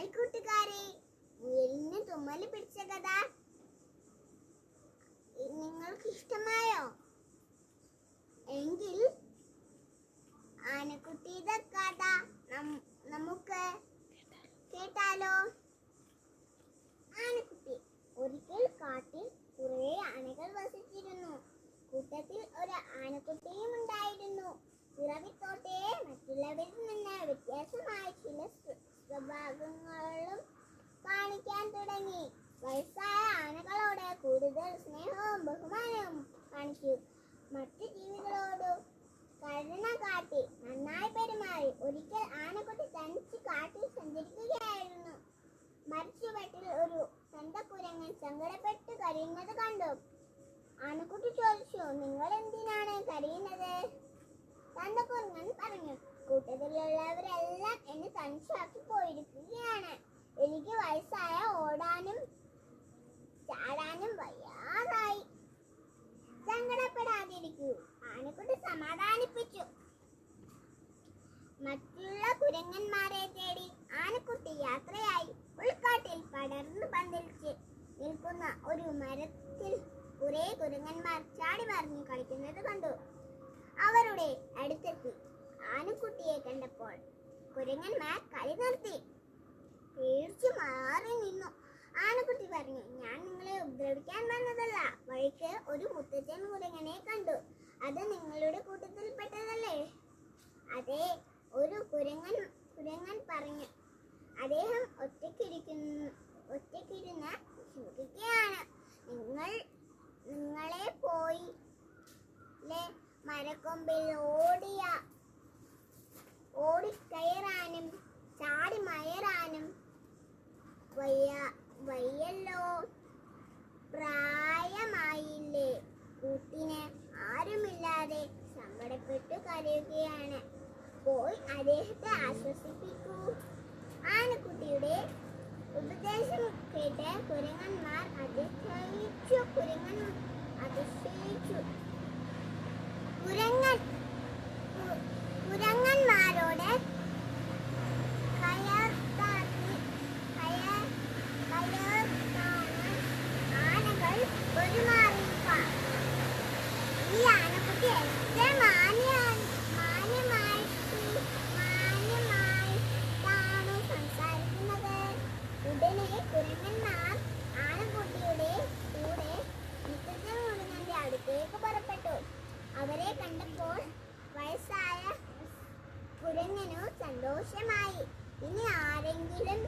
Hi കൂട്ടുകാരെ, മുയലിന് തുമ്മല് പിടിച്ച കഥ നിങ്ങൾക്ക് ഇഷ്ടമായോ? എങ്കിൽ ആനക്കുട്ടിയുടെ കഥ നമുക്ക് കേട്ടാലോ? ആനക്കുട്ടി. ഒരിക്കൽ കാട്ടിൽ കുറെ ആനകൾ വസിച്ചിരുന്നു. കൂട്ടത്തിൽ ഒരു ആനക്കുട്ടിയും ഉണ്ടായിരുന്നു. പിറവിത്തോട്ടെ മറ്റുള്ളവരിൽ നിന്ന് വ്യത്യാസമായ ചില സ്വഭാവങ്ങളും കാണിക്കാൻ തുടങ്ങി. വയസ്സായ ആനകളോട് കൂടുതൽ സ്നേഹവും ബഹുമാനവും കാണിച്ചു. മറ്റു ജീവികളോട് കരുണ കാട്ടി നന്നായി പെരുമാറി. ഒരിക്കൽ ആനക്കുട്ടി തനിച്ച് കാട്ടിൽ സഞ്ചരിക്കുകയായിരുന്നു. മരച്ചുവട്ടിൽ ഒരു തന്തക്കുരങ്ങൻ സങ്കടപ്പെട്ട് കരയുന്നത് കണ്ടു. ആനക്കുട്ടി ചോദിച്ചു, നിങ്ങൾ എന്തിനാണ് കരയുന്നത്? തന്തക്കുരങ്ങൻ പറഞ്ഞു, കൂട്ടത്തിലുള്ളവരെല്ലാം എന്നെ തനിച്ചാക്കി പോയിരിക്കുകയാണ്. എനിക്ക് വയസ്സായ ഓടാനും ചാടാനും വയ്യാതായി. സങ്കടപ്പെടാതിരിക്കൂ, ആനക്കുട്ടി സമാധാനിപ്പിച്ചു. മറ്റുള്ള കുരങ്ങന്മാരെ തേടി ആനക്കുട്ടി യാത്രയായി. ഉൾക്കാട്ടിൽ പടർന്നു പന്തലിച്ച് നിൽക്കുന്ന ഒരു മരത്തിൽ കുറെ കുരങ്ങന്മാർ ചാടി മറിഞ്ഞു കളിക്കുന്നത് കണ്ടു. അവരുടെ അടുത്തെത്തി. ആനക്കുട്ടിയെ കണ്ടപ്പോൾ കുരങ്ങന്മാർ കളി നിർത്തി പേടിച്ചു മാറി നിന്നു. ആനക്കുട്ടി പറഞ്ഞു, ഞാൻ നിങ്ങളെ ഉപദ്രവിക്കാൻ വന്നതല്ല. വഴിക്ക് ഒരു മുത്തച്ഛൻ കുരങ്ങനെ കണ്ടു. അത് നിങ്ങളുടെ കൂട്ടത്തിൽപ്പെട്ടതല്ലേ? അതെ, ഒരു കുരങ്ങൻ പറഞ്ഞു. അദ്ദേഹം ഒറ്റയ്ക്കിരുന്ന് വിശ്രമിക്കുകയാണ്. നിങ്ങളെ പോയി മരക്കൊമ്പിൽ ഓടിക്കയറാനും ചാടി മയറാനും വയ്യല്ലോ. പ്രായമായില്ലേ? കൂട്ടിന് ആരുമില്ലാതെ സങ്കടപ്പെട്ടു കരയുകയാണ്. പോയി അദ്ദേഹത്തെ ആശ്വസിപ്പിക്കൂ. ആനക്കുട്ടിയുടെ ഉപദേശം കേട്ട് കുരങ്ങന്മാർ അതിശയിച്ചു. കുരങ്ങന്മാരോട് ആനകൾ പെരുമാറിയില്ല. ഈ ആനക്കുട്ടി എത്ര മാന്യമായിട്ടാണ് സംസാരിക്കുന്നത്. ഉടനെ കുരങ്ങന്മാർ ആനക്കുട്ടിയുടെ കൂടെ മുത്തച്ഛൻ കുരങ്ങന്റെ അടുത്തേക്ക് പുറപ്പെട്ടു. അവരെ കണ്ടപ്പോൾ വയസ്സായ കുരങ്ങനു സന്തോഷമായി. ഇനി ആരെങ്കിലും